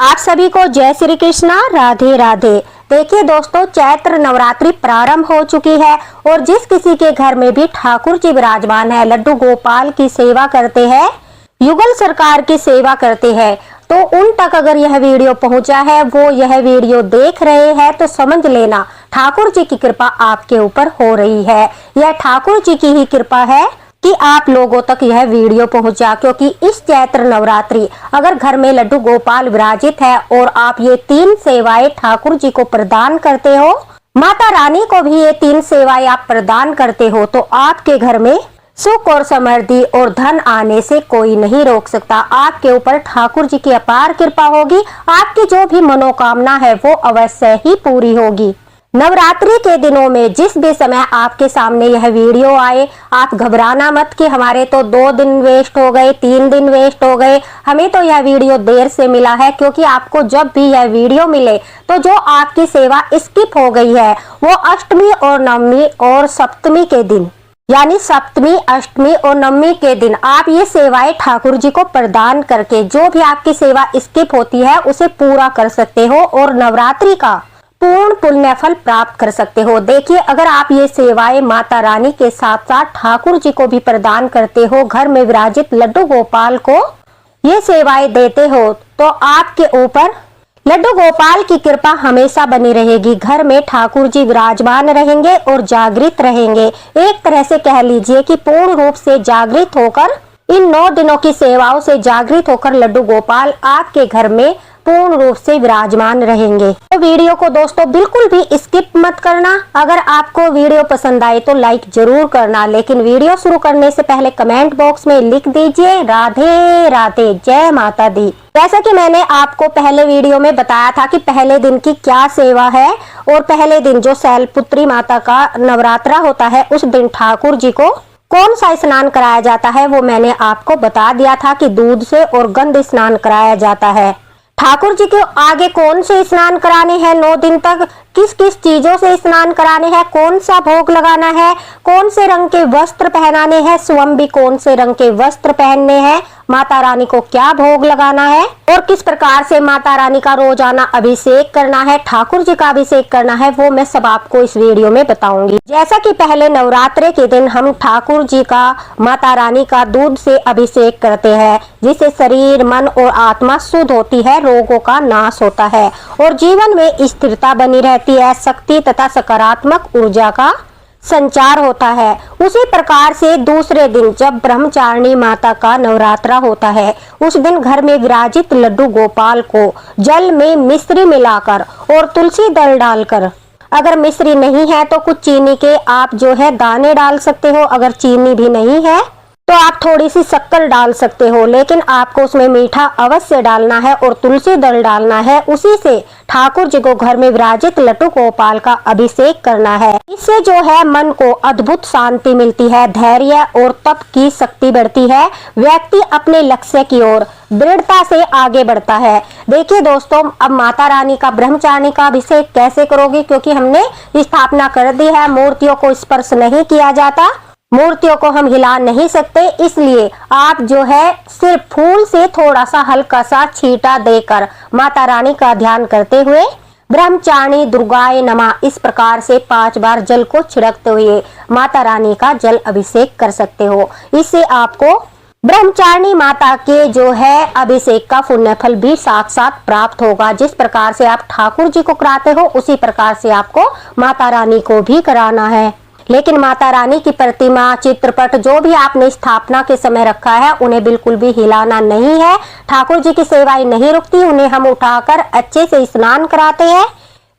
आप सभी को जय श्री कृष्णा, राधे राधे। देखिए दोस्तों, चैत्र नवरात्रि प्रारंभ हो चुकी है और जिस किसी के घर में भी ठाकुर जी विराजमान है, लड्डू गोपाल की सेवा करते हैं, युगल सरकार की सेवा करते हैं, तो उन तक अगर यह वीडियो पहुंचा है, वो यह वीडियो देख रहे हैं, तो समझ लेना ठाकुर जी की कृपा आपके ऊपर हो रही है। यह ठाकुर जी की ही कृपा है कि आप लोगों तक यह वीडियो पहुंचा, क्योंकि इस चैत्र नवरात्रि अगर घर में लड्डू गोपाल विराजित है और आप ये 3 सेवाएं ठाकुर जी को प्रदान करते हो, माता रानी को भी ये 3 सेवाएं आप प्रदान करते हो, तो आपके घर में सुख और समृद्धि और धन आने से कोई नहीं रोक सकता। आपके ऊपर ठाकुर जी की अपार कृपा होगी। आपकी जो भी मनोकामना है वो अवश्य ही पूरी होगी। नवरात्रि के दिनों में जिस भी समय आपके सामने यह वीडियो आए, आप घबराना मत कि हमारे तो 2 दिन वेस्ट हो गए, 3 दिन वेस्ट हो गए, हमें तो यह वीडियो देर से मिला है। क्योंकि आपको जब भी यह वीडियो मिले तो जो आपकी सेवा स्किप हो गई है वो अष्टमी और नवमी और सप्तमी के दिन, यानी सप्तमी, अष्टमी और नवमी के दिन आप ये सेवाएं ठाकुर जी को प्रदान करके जो भी आपकी सेवा स्किप होती है उसे पूरा कर सकते हो और नवरात्रि का पूर्ण पुण्य फल प्राप्त कर सकते हो। देखिए, अगर आप ये सेवाएं माता रानी के साथ साथ ठाकुर जी को भी प्रदान करते हो, घर में विराजित लड्डू गोपाल को ये सेवाएं देते हो, तो आपके ऊपर लड्डू गोपाल की कृपा हमेशा बनी रहेगी। घर में ठाकुर जी विराजमान रहेंगे और जागृत रहेंगे। एक तरह से कह लीजिए कि पूर्ण रूप से जागृत होकर, इन 9 दिनों की सेवाओं से जागृत होकर लड्डू गोपाल आपके घर में पूर्ण रूप से विराजमान रहेंगे। तो वीडियो को दोस्तों बिल्कुल भी स्किप मत करना। अगर आपको वीडियो पसंद आए तो लाइक जरूर करना, लेकिन वीडियो शुरू करने से पहले कमेंट बॉक्स में लिख दीजिए राधे राधे, जय माता दी। जैसा कि मैंने आपको पहले वीडियो में बताया था कि पहले दिन की क्या सेवा है, और पहले दिन जो शैलपुत्री माता का नवरात्रा होता है उस दिन ठाकुर जी को कौन सा स्नान कराया जाता है वो मैंने आपको बता दिया था कि दूध से और गंध स्नान कराया जाता है। ठाकुर जी के आगे कौन से स्नान कराने हैं 9 दिन तक, किस किस चीजों से स्नान कराने हैं, कौन सा भोग लगाना है, कौन से रंग के वस्त्र पहनाने हैं, स्वयं भी कौन से रंग के वस्त्र पहनने हैं, माता रानी को क्या भोग लगाना है और किस प्रकार से माता रानी का रोजाना अभिषेक करना है, ठाकुर जी का अभिषेक करना है, वो मैं सब आपको इस वीडियो में बताऊंगी। जैसा कि पहले नवरात्रे के दिन हम ठाकुर जी का, माता रानी का दूध से अभिषेक करते हैं, जिससे शरीर, मन और आत्मा शुद्ध होती है, रोगों का नाश होता है और जीवन में स्थिरता बनी रहती है, शक्ति तथा सकारात्मक ऊर्जा का संचार होता है। उसी प्रकार से दूसरे दिन जब ब्रह्मचारिणी माता का नवरात्रा होता है, उस दिन घर में विराजित लड्डू गोपाल को जल में मिश्री मिलाकर और तुलसी दल डालकर, अगर मिश्री नहीं है तो कुछ चीनी के आप जो है दाने डाल सकते हो, अगर चीनी भी नहीं है तो आप थोड़ी सी शक्कर डाल सकते हो, लेकिन आपको उसमें मीठा अवश्य डालना है और तुलसी दल डालना है। उसी से ठाकुर जी को घर में विराजित लड्डू गोपाल का अभिषेक करना है। इससे जो है मन को अद्भुत शांति मिलती है, धैर्य और तप की शक्ति बढ़ती है, व्यक्ति अपने लक्ष्य की ओर दृढ़ता से आगे बढ़ता है। देखिए दोस्तों, अब माता रानी का ब्रह्मचारिणी का अभिषेक कैसे करोगे, क्योंकि हमने स्थापना कर दी है, मूर्तियों को स्पर्श नहीं किया जाता, मूर्तियों को हम हिला नहीं सकते, इसलिए आप जो है सिर्फ फूल से थोड़ा सा हल्का सा छींटा देकर माता रानी का ध्यान करते हुए ब्रह्मचारिणी दुर्गाए नमः इस प्रकार से 5 बार जल को छिड़कते हुए माता रानी का जल अभिषेक कर सकते हो। इससे आपको ब्रह्मचारिणी माता के जो है अभिषेक का पुण्य फल भी साथ साथ प्राप्त होगा। जिस प्रकार से आप ठाकुर जी को कराते हो उसी प्रकार से आपको माता रानी को भी कराना है। लेकिन माता रानी की प्रतिमा, चित्रपट जो भी आपने स्थापना के समय रखा है उन्हें बिल्कुल भी हिलाना नहीं है। ठाकुर जी की सेवाएं नहीं रुकती, उन्हें हम उठाकर अच्छे से स्नान कराते हैं,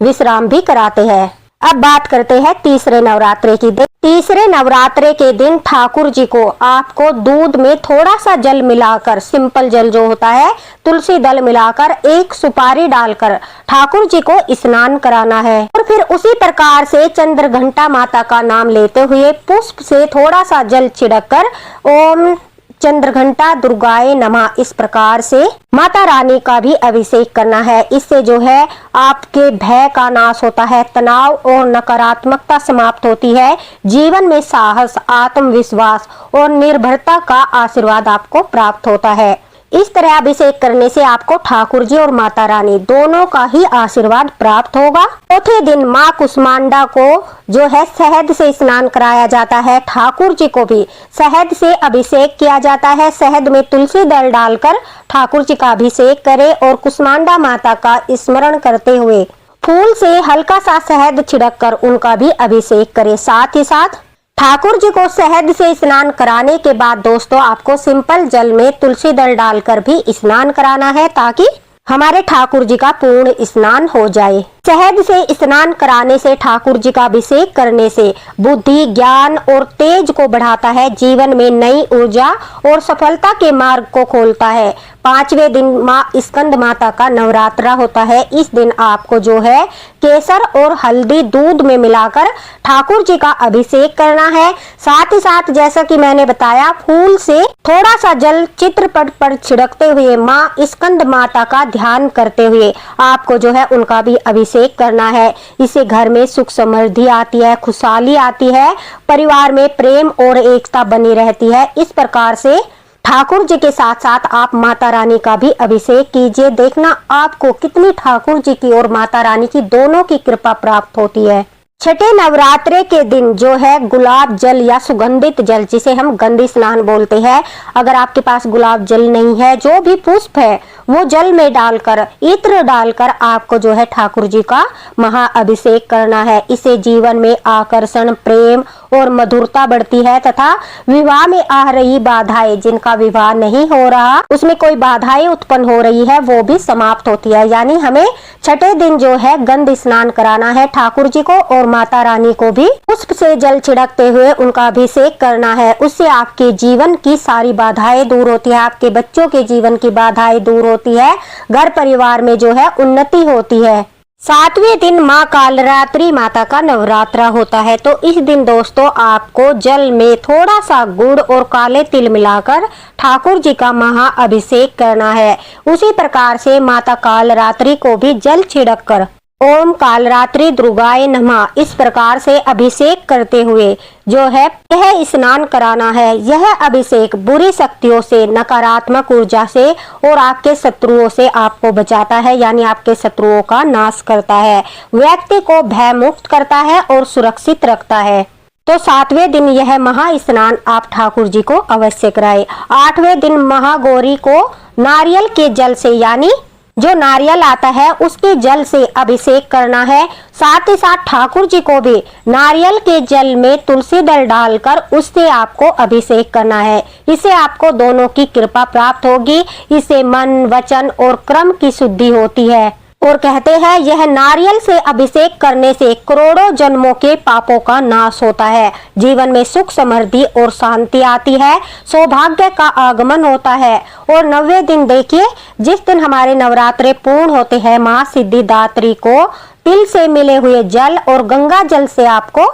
विश्राम भी कराते हैं। अब बात करते हैं तीसरे नवरात्रे की। तीसरे नवरात्रे के दिन ठाकुर जी को आपको दूध में थोड़ा सा जल मिलाकर, सिंपल जल जो होता है, तुलसी दल मिलाकर, एक सुपारी डालकर ठाकुर जी को स्नान कराना है। और फिर उसी प्रकार से चंद्रघंटा माता का नाम लेते हुए पुष्प से थोड़ा सा जल छिड़ककर ओम चंद्रघंटा दुर्गाए नमः इस प्रकार से माता रानी का भी अभिषेक करना है। इससे जो है आपके भय का नाश होता है, तनाव और नकारात्मकता समाप्त होती है, जीवन में साहस, आत्मविश्वास और निर्भरता का आशीर्वाद आपको प्राप्त होता है। इस तरह अभिषेक करने से आपको ठाकुर जी और माता रानी दोनों का ही आशीर्वाद प्राप्त होगा। चौथे दिन माँ कुष्मांडा को जो है शहद से स्नान कराया जाता है। ठाकुर जी को भी शहद से अभिषेक किया जाता है। शहद में तुलसी दल डालकर ठाकुर जी का अभिषेक करें और कुष्मांडा माता का स्मरण करते हुए फूल से हल्का सा शहद छिड़क कर उनका भी अभिषेक करें। साथ ही साथ ठाकुर जी को शहद से स्नान कराने के बाद दोस्तों आपको सिंपल जल में तुलसी दल डालकर भी स्नान कराना है, ताकि हमारे ठाकुर जी का पूर्ण स्नान हो जाए। शहद से स्नान कराने से, ठाकुर जी का अभिषेक करने से बुद्धि, ज्ञान और तेज को बढ़ाता है, जीवन में नई ऊर्जा और सफलता के मार्ग को खोलता है। 5वें दिन माँ स्कंद माता का नवरात्रा होता है। इस दिन आपको जो है केसर और हल्दी दूध में मिलाकर ठाकुर जी का अभिषेक करना है। साथ ही साथ जैसा कि मैंने बताया, फूल से थोड़ा सा जल चित्रपट पर छिड़कते हुए माँ स्कंद माता का ध्यान करते हुए आपको जो है उनका भी अभिषेक करना है। इससे घर में सुख समृद्धि आती है, खुशहाली आती है, परिवार में प्रेम और एकता बनी रहती है। इस प्रकार से ठाकुर जी के साथ साथ आप माता रानी का भी अभिषेक कीजिए। देखना आपको कितनी ठाकुर जी की और माता रानी की दोनों की कृपा प्राप्त होती है। छठे नवरात्रे के दिन जो है गुलाब जल या सुगंधित जल, जिसे हम गंधी स्नान बोलते हैं, अगर आपके पास गुलाब जल नहीं है, जो भी पुष्प है वो जल में डालकर, इत्र डालकर आपको जो है ठाकुर जी का महाअभिषेक करना है। इसे जीवन में आकर्षण, प्रेम और मधुरता बढ़ती है तथा विवाह में आ रही बाधाएं, जिनका विवाह नहीं हो रहा, उसमें कोई बाधाएं उत्पन्न हो रही है, वो भी समाप्त होती है। यानी हमें छठे दिन जो है गंध स्नान कराना है ठाकुर जी को और माता रानी को भी पुष्प से जल छिड़कते हुए उनका अभिषेक करना है। उससे आपके जीवन की सारी बाधाएं दूर होती है, आपके बच्चों के जीवन की बाधाएं दूर होती है, घर परिवार में जो है उन्नति होती है। 7वें दिन माँ कालरात्रि माता का नवरात्रा होता है। तो इस दिन दोस्तों आपको जल में थोड़ा सा गुड़ और काले तिल मिलाकर ठाकुर जी का महाअभिषेक करना है। उसी प्रकार से माता कालरात्रि को भी जल छिड़क कर ओम कालरात्रि दुर्गाय नमः इस प्रकार से अभिषेक करते हुए जो है यह स्नान कराना है। यह अभिषेक बुरी शक्तियों से, नकारात्मक ऊर्जा से और आपके शत्रुओं से आपको बचाता है, यानी आपके शत्रुओं का नाश करता है, व्यक्ति को भय मुक्त करता है और सुरक्षित रखता है। तो 7वें दिन यह महा स्नान आप ठाकुर जी को अवश्य कराएं। 8वें दिन महागौरी को नारियल के जल से, यानी जो नारियल आता है उसके जल से अभिषेक करना है। साथ ही साथ ठाकुर जी को भी नारियल के जल में तुलसी दल डालकर उससे आपको अभिषेक करना है। इससे आपको दोनों की कृपा प्राप्त होगी। इससे मन, वचन और कर्म की शुद्धि होती है और कहते हैं यह नारियल से अभिषेक करने से करोड़ों जन्मों के पापों का नाश होता है, जीवन में सुख समृद्धि और शांति आती है, सौभाग्य का आगमन होता है। और 9वें दिन देखिए, जिस दिन हमारे नवरात्रे पूर्ण होते हैं, माँ सिद्धिदात्री को तिल से मिले हुए जल और गंगा जल से आपको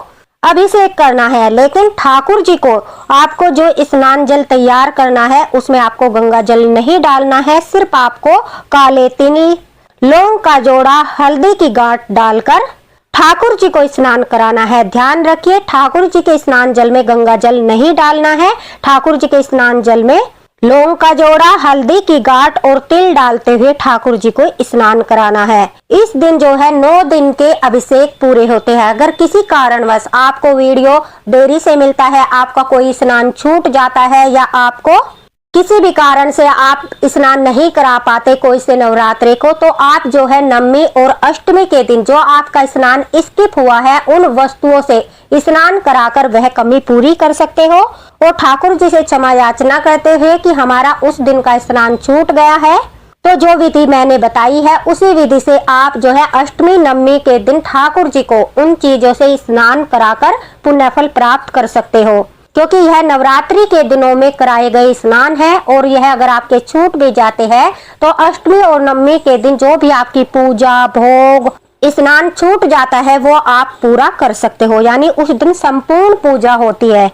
अभिषेक करना है। लेकिन ठाकुर जी को आपको जो स्नान जल तैयार करना है उसमें आपको गंगा जल नहीं डालना है, सिर्फ आपको काले तिल, लौंग का जोड़ा, हल्दी की गांठ डालकर ठाकुर जी को स्नान कराना है। ध्यान रखिए, ठाकुर जी के स्नान जल में गंगा जल नहीं डालना है। ठाकुर जी के स्नान जल में लौंग का जोड़ा, हल्दी की गांठ और तिल डालते हुए ठाकुर जी को स्नान कराना है। इस दिन जो है 9 दिन के अभिषेक पूरे होते हैं। अगर किसी कारणवश आपको वीडियो देरी से मिलता है, आपका कोई स्नान छूट जाता है या आपको किसी भी कारण से आप स्नान नहीं करा पाते कोई से नवरात्रे को, तो आप जो है नवमी और अष्टमी के दिन जो आपका स्नान स्किप हुआ है उन वस्तुओं से स्नान कराकर वह कमी पूरी कर सकते हो और ठाकुर जी से क्षमा याचना करते हुए कि हमारा उस दिन का स्नान छूट गया है। तो जो विधि मैंने बताई है उसी विधि से आप जो है अष्टमी नवमी के दिन ठाकुर जी को उन चीजों से स्नान कराकर पुण्यफल प्राप्त कर सकते हो, क्योंकि यह नवरात्रि के दिनों में कराए गए स्नान है। और यह अगर आपके छूट भी जाते हैं तो अष्टमी और नवमी के दिन जो भी आपकी पूजा, भोग, स्नान छूट जाता है वो आप पूरा कर सकते हो, यानी उस दिन संपूर्ण पूजा होती है।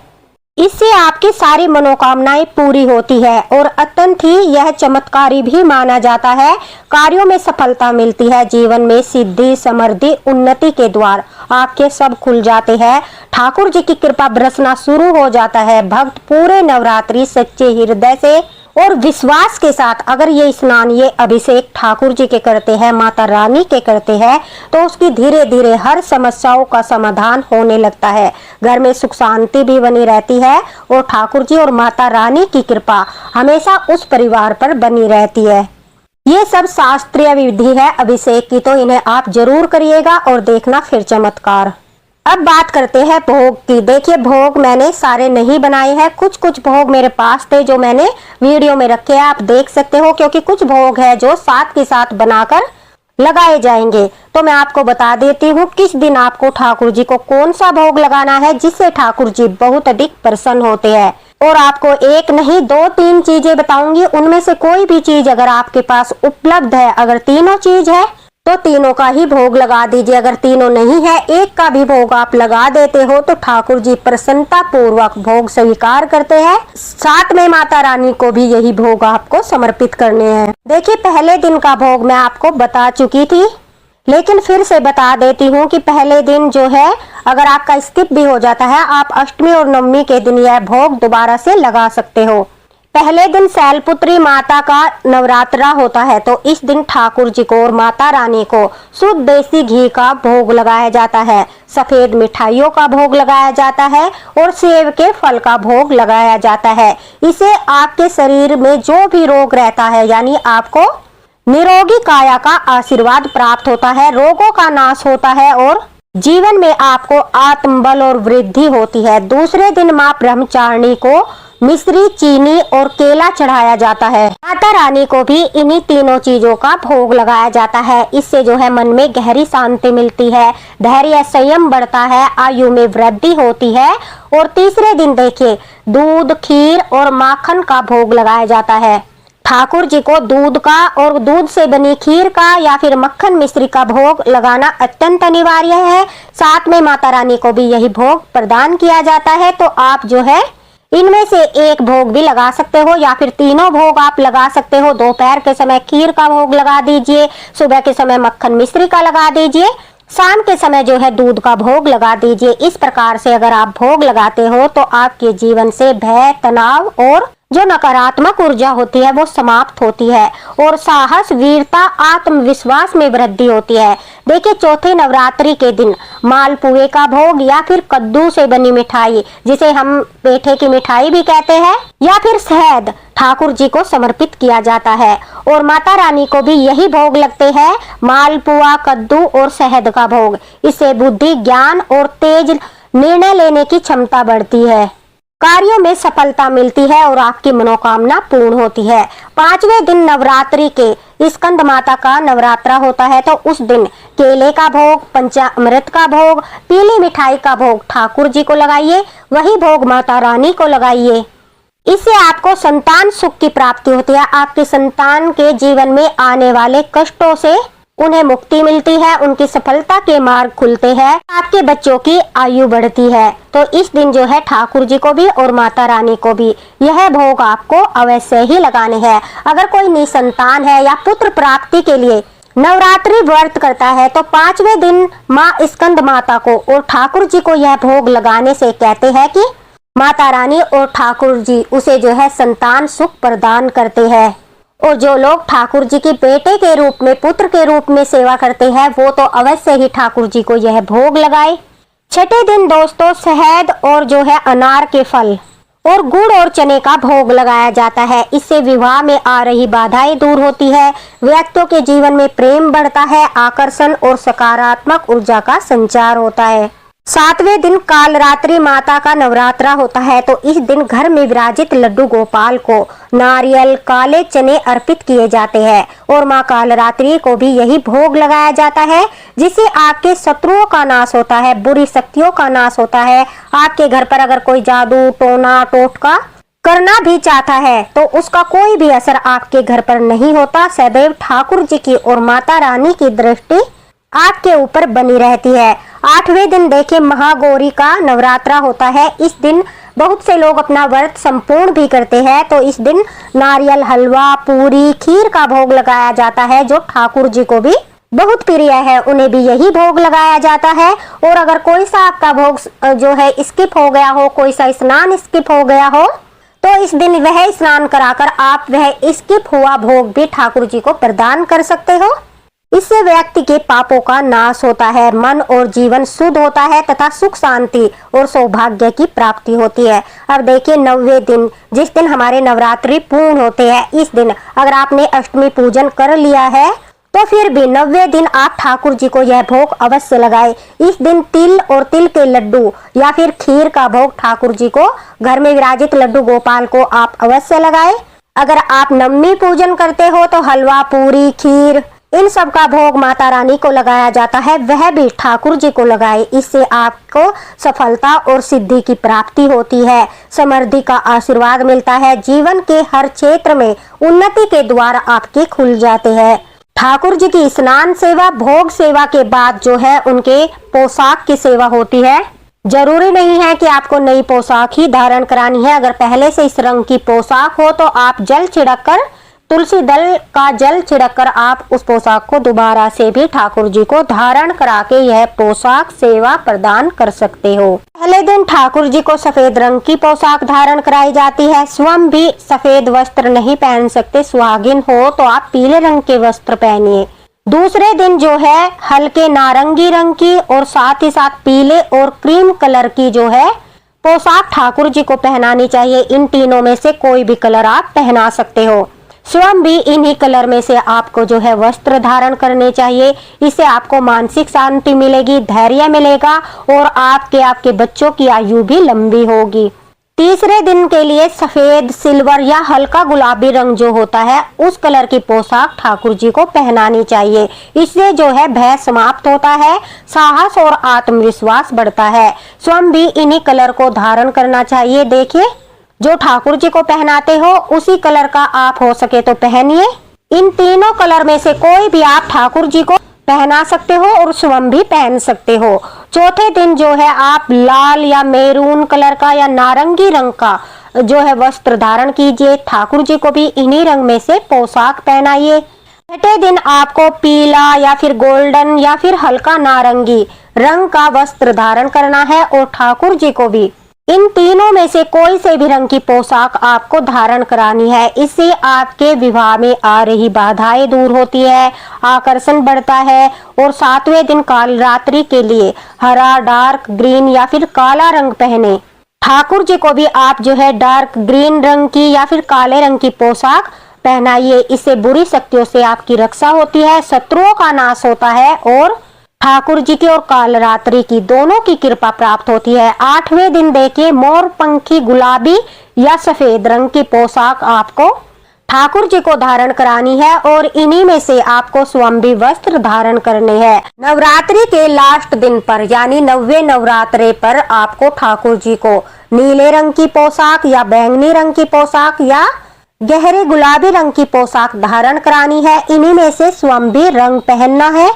इससे आपकी सारी मनोकामनाएं पूरी होती है और अत्यंत ही यह चमत्कारी भी माना जाता है। कार्यों में सफलता मिलती है, जीवन में सिद्धि, समृद्धि, उन्नति के द्वार आपके सब खुल जाते हैं, ठाकुर जी की कृपा बरसना शुरू हो जाता है। भक्त पूरे नवरात्रि सच्चे हृदय से और विश्वास के साथ अगर ये स्नान, ये अभिषेक ठाकुर जी के करते हैं, माता रानी के करते हैं, तो उसकी धीरे धीरे हर समस्याओं का समाधान होने लगता है। घर में सुख शांति भी बनी रहती है और ठाकुर जी और माता रानी की कृपा हमेशा उस परिवार पर बनी रहती है। ये सब शास्त्रीय विधि है अभिषेक की, तो इन्हें आप जरूर करिएगा और देखना फिर चमत्कार। अब बात करते हैं भोग की। देखिए, भोग मैंने सारे नहीं बनाए हैं, कुछ कुछ भोग मेरे पास थे जो मैंने वीडियो में रखे हैं, आप देख सकते हो, क्योंकि कुछ भोग है जो साथ के साथ बनाकर लगाए जाएंगे। तो मैं आपको बता देती हूँ किस दिन आपको ठाकुर जी को कौन सा भोग लगाना है, जिससे ठाकुर जी बहुत अधिक प्रसन्न होते हैं। और आपको एक नहीं 2-3 चीजें बताऊंगी, उनमें से कोई भी चीज अगर आपके पास उपलब्ध है, अगर तीनों चीज है तो तीनों का ही भोग लगा दीजिए। अगर तीनों नहीं है, एक का भी भोग आप लगा देते हो तो ठाकुर जी प्रसन्नता पूर्वक भोग स्वीकार करते हैं। साथ में माता रानी को भी यही भोग आपको समर्पित करने हैं। देखिए, पहले दिन का भोग मैं आपको बता चुकी थी, लेकिन फिर से बता देती हूँ कि पहले दिन जो है, अगर आपका स्किप भी हो जाता है, आप अष्टमी और नवमी के दिन यह भोग दोबारा से लगा सकते हो। पहले दिन शैलपुत्री माता का नवरात्रा होता है, तो इस दिन ठाकुर जी को और माता रानी को शुद्ध देसी घी का भोग लगाया जाता है, सफेद मिठाइयों का भोग लगाया जाता है और सेब के फल का भोग लगाया जाता है। इसे आपके शरीर में जो भी रोग रहता है, यानी आपको निरोगी काया का आशीर्वाद प्राप्त होता है, रोगों का नाश होता है और जीवन में आपको आत्मबल और वृद्धि होती है। दूसरे दिन माँ ब्रह्मचारिणी को मिश्री, चीनी और केला चढ़ाया जाता है। माता रानी को भी इन्हीं तीनों चीजों का भोग लगाया जाता है। इससे जो है मन में गहरी शांति मिलती है, धैर्य संयम बढ़ता है, आयु में वृद्धि होती है। और तीसरे दिन देखिए, दूध, खीर और माखन का भोग लगाया जाता है। ठाकुर जी को दूध का और दूध से बनी खीर का या फिर मक्खन मिश्री का भोग लगाना अत्यंत अनिवार्य है। साथ में माता रानी को भी यही भोग प्रदान किया जाता है। तो आप जो है इनमें से एक भोग भी लगा सकते हो या फिर तीनों भोग आप लगा सकते हो। दोपहर के समय खीर का भोग लगा दीजिए, सुबह के समय मक्खन मिश्री का लगा दीजिए, शाम के समय जो है दूध का भोग लगा दीजिए। इस प्रकार से अगर आप भोग लगाते हो तो आपके जीवन से भय, तनाव और जो नकारात्मक ऊर्जा होती है वो समाप्त होती है और साहस, वीरता, आत्मविश्वास में वृद्धि होती है। देखिए, चौथे नवरात्रि के दिन मालपुए का भोग या फिर कद्दू से बनी मिठाई, जिसे हम पेठे की मिठाई भी कहते हैं, या फिर शहद ठाकुर जी को समर्पित किया जाता है। और माता रानी को भी यही भोग लगते हैं, मालपुआ, कद्दू और शहद का भोग। इससे बुद्धि, ज्ञान और तेज निर्णय लेने की क्षमता बढ़ती है, कार्यों में सफलता मिलती है और आपकी मनोकामना पूर्ण होती है। 5वें दिन नवरात्रि के स्कंद माता का नवरात्रा होता है, तो उस दिन केले का भोग, पंचामृत का भोग, पीली मिठाई का भोग ठाकुर जी को लगाइए, वही भोग माता रानी को लगाइए। इससे आपको संतान सुख की प्राप्ति होती है। आपके संतान के जीवन में आने वाले कष्टों से उन्हें मुक्ति मिलती है, उनकी सफलता के मार्ग खुलते हैं, आपके बच्चों की आयु बढ़ती है। तो इस दिन जो है ठाकुर जी को भी और माता रानी को भी यह भोग आपको अवश्य ही लगाने हैं। अगर कोई निसंतान है या पुत्र प्राप्ति के लिए नवरात्रि व्रत करता है, तो 5वें दिन माँ स्कंद माता को और ठाकुर जी को यह भोग लगाने से कहते हैं कि माता रानी और ठाकुर जी उसे जो है संतान सुख प्रदान करते हैं। और जो लोग ठाकुर जी की बेटे के रूप में, पुत्र के रूप में सेवा करते हैं, वो तो अवश्य ही ठाकुर जी को यह भोग लगाए। छठे दिन दोस्तों शहद और जो है अनार के फल और गुड़ और चने का भोग लगाया जाता है। इससे विवाह में आ रही बाधाएं दूर होती है, व्यक्तियों के जीवन में प्रेम बढ़ता है, आकर्षण और सकारात्मक ऊर्जा का संचार होता है। 7वें दिन कालरात्रि माता का नवरात्रा होता है, तो इस दिन घर में विराजित लड्डू गोपाल को नारियल, काले चने अर्पित किए जाते हैं और माँ कालरात्रि को भी यही भोग लगाया जाता है, जिससे आपके शत्रुओं का नाश होता है, बुरी शक्तियों का नाश होता है। आपके घर पर अगर कोई जादू, टोना, टोटका करना भी चाहता है तो उसका कोई भी असर आपके घर पर नहीं होता। सदैव ठाकुर जी की और माता रानी की दृष्टि आपके ऊपर बनी रहती है। 8वें दिन देखिए महागौरी का नवरात्रा होता है। इस दिन बहुत से लोग अपना व्रत संपूर्ण भी करते हैं, तो इस दिन नारियल हलवा, पूरी, खीर का भोग लगाया जाता है, जो ठाकुर जी को भी बहुत प्रिय है, उन्हें भी यही भोग लगाया जाता है। और अगर कोई सा आपका भोग जो है स्किप हो गया हो, कोई सा स्नान स्किप हो गया हो, तो इस दिन वह स्नान कराकर आप वह इसकी फुआ भोग भी ठाकुर जी को प्रदान कर सकते हो। इससे व्यक्ति के पापों का नाश होता है, मन और जीवन शुद्ध होता है तथा सुख शांति और सौभाग्य की प्राप्ति होती है। अब देखिए 90 दिन जिस दिन हमारे नवरात्रि पूर्ण होते हैं, इस दिन अगर आपने अष्टमी पूजन कर लिया है तो फिर भी 90 दिन आप ठाकुर जी को यह भोग अवश्य लगाए। इस दिन तिल और तिल के लड्डू या फिर खीर का भोग ठाकुर जी को, घर में विराजित लड्डू गोपाल को आप अवश्य लगाए। अगर आप नवमी पूजन करते हो तो हलवा, पूरी, खीर इन सब का भोग माता रानी को लगाया जाता है, वह भी ठाकुर जी को लगाए। इससे आपको सफलता और सिद्धि की प्राप्ति होती है, समृद्धि का आशीर्वाद मिलता है, जीवन के हर क्षेत्र में उन्नति के द्वार आपके खुल जाते हैं। ठाकुर जी की स्नान सेवा, भोग सेवा के बाद जो है उनके पोशाक की सेवा होती है। जरूरी नहीं है कि आपको नई पोशाक ही धारण करानी है। अगर पहले से इस रंग की पोशाक हो तो आप जल छिड़ककर, तुलसी दल का जल छिड़ककर आप उस पोशाक को दोबारा से भी ठाकुर जी को धारण करा के यह पोशाक सेवा प्रदान कर सकते हो। पहले दिन ठाकुर जी को सफेद रंग की पोशाक धारण कराई जाती है। स्वयं भी सफेद वस्त्र नहीं पहन सकते, सुहागिन हो तो आप पीले रंग के वस्त्र पहनिए। दूसरे दिन जो है हल्के नारंगी रंग की और साथ ही साथ पीले और क्रीम कलर की जो है पोशाक ठाकुर जी को पहनानी चाहिए। इन तीनों में से कोई भी कलर आप पहना सकते हो। स्वयं भी इन्हीं कलर में से आपको जो है वस्त्र धारण करने चाहिए। इससे आपको मानसिक शांति मिलेगी, धैर्य मिलेगा और आपके बच्चों की आयु भी लंबी होगी। तीसरे दिन के लिए सफेद, सिल्वर या हल्का गुलाबी रंग जो होता है उस कलर की पोशाक ठाकुर जी को पहनानी चाहिए। इससे जो है भय समाप्त होता है, साहस और आत्मविश्वास बढ़ता है। स्वयं भी इन्हीं कलर को धारण करना चाहिए। देखिए जो ठाकुर जी को पहनाते हो उसी कलर का आप हो सके तो पहनिए। इन तीनों कलर में से कोई भी आप ठाकुर जी को पहना सकते हो और स्वयं भी पहन सकते हो। चौथे दिन जो है आप लाल या मैरून कलर का या नारंगी रंग का जो है वस्त्र धारण कीजिए। ठाकुर जी को भी इन्हीं रंग में से पोशाक पहनाइए। छठे दिन आपको पीला या फिर गोल्डन या फिर हल्का नारंगी रंग का वस्त्र धारण करना है और ठाकुर जी को भी इन तीनों में से कोई से भी रंग की पोशाक आपको धारण करानी है। इससे आपके विवाह में आ रही बाधाएं दूर होती है, आकर्षण बढ़ता है। और 7वें दिन काल रात्रि के लिए हरा, डार्क ग्रीन या फिर काला रंग पहने। ठाकुर जी को भी आप जो है डार्क ग्रीन रंग की या फिर काले रंग की पोशाक पहनाइए। इससे बुरी शक्तियों से आपकी रक्षा होती है, शत्रुओं का नाश होता है और ठाकुर जी की और कालरात्रि की दोनों की कृपा प्राप्त होती है। 8वें दिन देखिए मोर पंखी गुलाबी या सफेद रंग की पोशाक आपको ठाकुर जी को धारण करानी है और इन्हीं में से आपको स्वयं भी वस्त्र धारण करने हैं। नवरात्रि के लास्ट दिन पर यानी 90वें नवरात्रे पर आपको ठाकुर जी को नीले रंग की पोशाक या बैंगनी रंग की पोशाक या गहरे गुलाबी रंग की पोशाक धारण करानी है। इन्हीं में से स्वयं भी रंग पहनना है।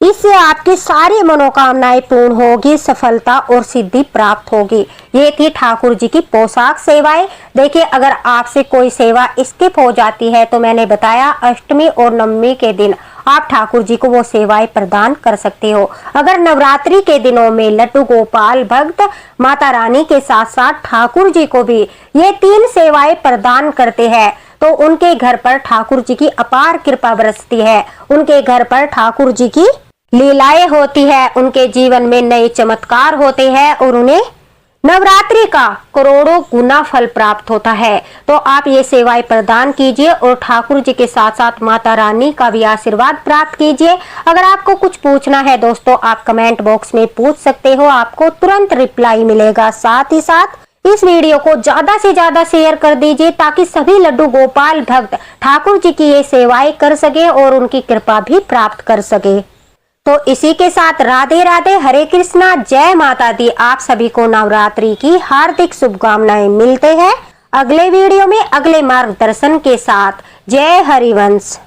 इससे आपकी सारी मनोकामनाएं पूर्ण होगी, सफलता और सिद्धि प्राप्त होगी। ये थी ठाकुर जी की पोशाक सेवाएं। देखिए अगर आपसे कोई सेवा स्किप हो जाती है तो मैंने बताया अष्टमी और नवमी के दिन आप ठाकुर जी को वो सेवाएं प्रदान कर सकते हो। अगर नवरात्रि के दिनों में लड्डू गोपाल भक्त माता रानी के साथ साथ ठाकुर जी को भी ये 3 सेवाएं प्रदान करते हैं तो उनके घर पर ठाकुर जी की अपार कृपा बरसती है। उनके घर पर ठाकुर जी की लीलाएं होती है, उनके जीवन में नए चमत्कार होते हैं और उन्हें नवरात्रि का करोड़ों गुना फल प्राप्त होता है। तो आप ये सेवाएं प्रदान कीजिए और ठाकुर जी के साथ साथ माता रानी का भी आशीर्वाद प्राप्त कीजिए। अगर आपको कुछ पूछना है दोस्तों आप कमेंट बॉक्स में पूछ सकते हो, आपको तुरंत रिप्लाई मिलेगा। साथ ही साथ इस वीडियो को ज्यादा से ज्यादा शेयर कर दीजिए ताकि सभी लड्डू गोपाल भक्त ठाकुर जी की ये सेवाएं कर सके और उनकी कृपा भी प्राप्त कर सके। तो इसी के साथ राधे राधे, हरे कृष्णा, जय माता दी। आप सभी को नवरात्रि की हार्दिक शुभकामनाएं। मिलते हैं अगले वीडियो में अगले मार्गदर्शन के साथ। जय हरिवंश।